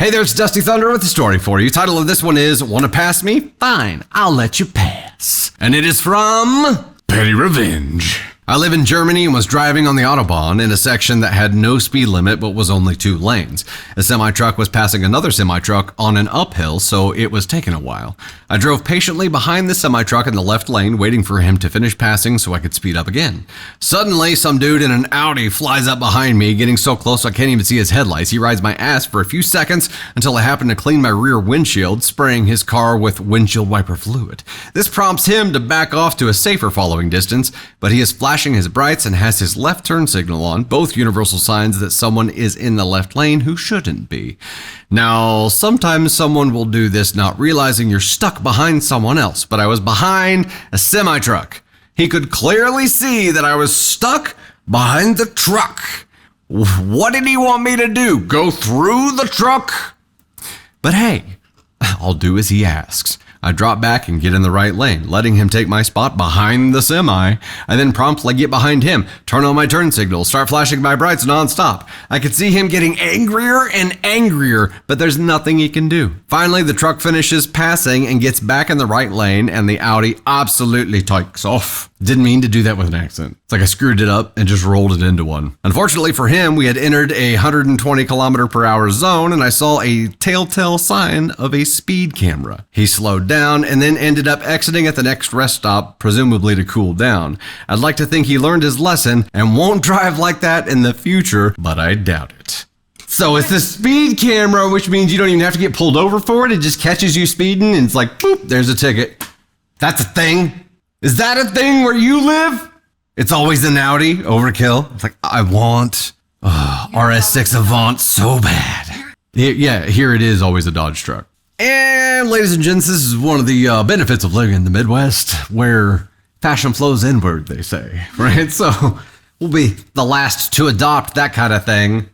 Hey there, it's Dusty Thunder with a story for you. Title of this one is, Want to Pass Me? Fine, I'll let you pass. And it is from Petty Revenge. I live in Germany and was driving on the autobahn in a section that had no speed limit but was only 2 lanes. A semi-truck was passing another semi-truck on an uphill, so it was taking a while. I drove patiently behind the semi-truck in the left lane, waiting for him to finish passing so I could speed up again. Suddenly, some dude in an Audi flies up behind me, getting so close I can't even see his headlights. He rides my ass for a few seconds until I happen to clean my rear windshield, spraying his car with windshield wiper fluid. This prompts him to back off to a safer following distance, but he is flashing his brights and has his left turn signal on, both universal signs that someone is in the left lane who shouldn't be. Now, sometimes someone will do this not realizing you're stuck behind someone else, but I was behind a semi-truck. He could clearly see that I was stuck behind the truck. What did he want me to do? Go through the truck? But hey, I'll do as he asks. I drop back and get in the right lane, letting him take my spot behind the semi. I then promptly get behind him, turn on my turn signal, start flashing my brights nonstop. I could see him getting angrier and angrier, but there's nothing he can do. Finally, the truck finishes passing and gets back in the right lane, and the Audi absolutely takes off. Didn't mean to do that with an accent. It's like I screwed it up and just rolled it into one. Unfortunately for him, we had entered a 120 kilometer per hour zone, and I saw a telltale sign of a speed camera. He slowed down and then ended up exiting at the next rest stop, presumably to cool down. I'd like to think he learned his lesson and won't drive like that in the future, but I doubt it. So it's the speed camera, which means you don't even have to get pulled over for it. It just catches you speeding and it's like, boop, there's a ticket. That's a thing. Is that a thing where you live? It's always an Audi, overkill. It's like, I want RS6 Avant so bad. Yeah, here it is, always a Dodge truck. And ladies and gents, this is one of the benefits of living in the Midwest, where fashion flows inward, they say, right? So we'll be the last to adopt that kind of thing.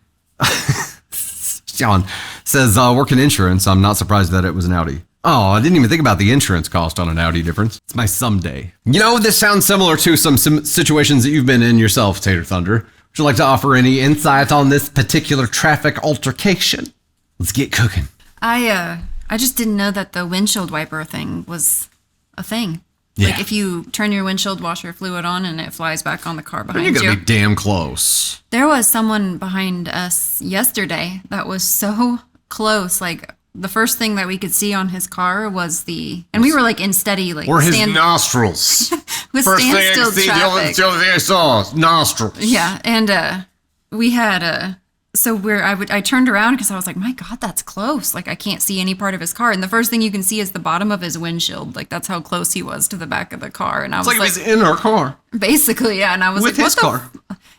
John says, work in insurance. I'm not surprised that it was an Audi. Oh, I didn't even think about the insurance cost on an Audi difference. It's my someday. You know, this sounds similar to some situations that you've been in yourself, Tater Thunder. Would you like to offer any insight on this particular traffic altercation? Let's get cooking. I just didn't know that the windshield wiper thing was a thing. Yeah. Like if you turn your windshield washer fluid on and it flies back on the car behind you. You're going to be damn close. There was someone behind us yesterday that was so close. Like the first thing that we could see on his car was and we were like in steady, like. Or his nostrils. With first thing I could see, the only thing I saw was nostrils. Yeah. And we had so I turned around because I was like, my God, that's close. Like I can't see any part of his car. And the first thing you can see is the bottom of his windshield. Like that's how close he was to the back of the car. And I was like, he's in our car. Basically, yeah. And I was with like, his car.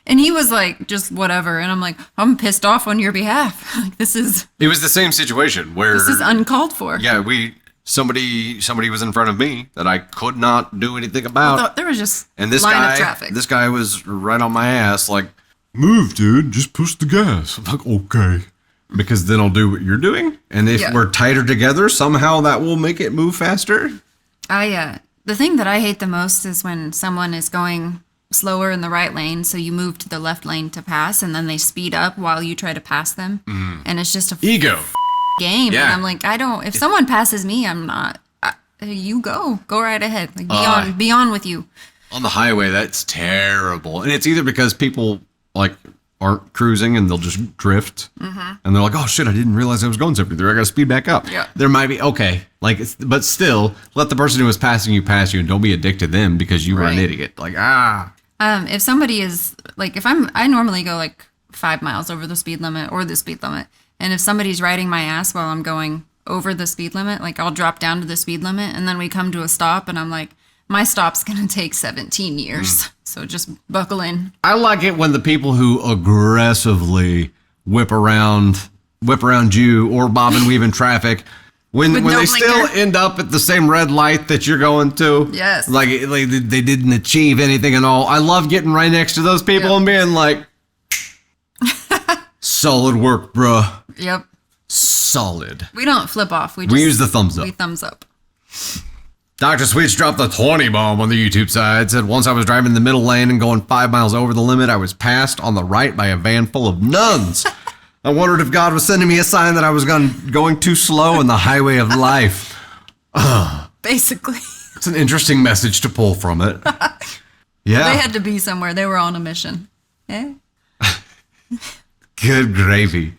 And he was like, just whatever. And I'm like, I'm pissed off on your behalf. Like It was the same situation where this is uncalled for. Yeah, somebody was in front of me that I could not do anything about. There was just and line of traffic. This guy was right on my ass, like, move, dude, just push the gas. I'm like, okay. Because then I'll do what you're doing. And if we're tighter together, somehow that will make it move faster. The thing that I hate the most is when someone is going slower in the right lane, so you move to the left lane to pass, and then they speed up while you try to pass them. And it's just a ego game. Yeah. And I'm like, if someone passes me, I'm not, you go right ahead. Like be on with you. On the highway, that's terrible. And it's either because people like aren't cruising and they'll just drift and they're like, oh shit, I didn't realize I was going 73. I got to speed back up. Yeah. There might be, okay. But still let the person who was passing you pass you and don't be a dick to them because you were an idiot. Like, if somebody is like, I normally go like 5 miles over the speed limit or the speed limit. And if somebody's riding my ass while I'm going over the speed limit, like I'll drop down to the speed limit and then we come to a stop and I'm like, my stop's going to take 17 years. So just buckle in. I like it when the people who aggressively whip around you or bob and weave in traffic, when they still end up at the same red light that you're going to. Yes. Like they didn't achieve anything at all. I love getting right next to those people and being like, solid work, bruh. Yep. Solid. We don't flip off. We use the thumbs up. We thumbs up. Dr. Sweets dropped the 20 bomb on the YouTube side. Said, once I was driving the middle lane and going 5 miles over the limit, I was passed on the right by a van full of nuns. I wondered if God was sending me a sign that I was going too slow on the highway of life. Basically. It's an interesting message to pull from it. Yeah. They had to be somewhere. They were on a mission. Yeah. Good gravy.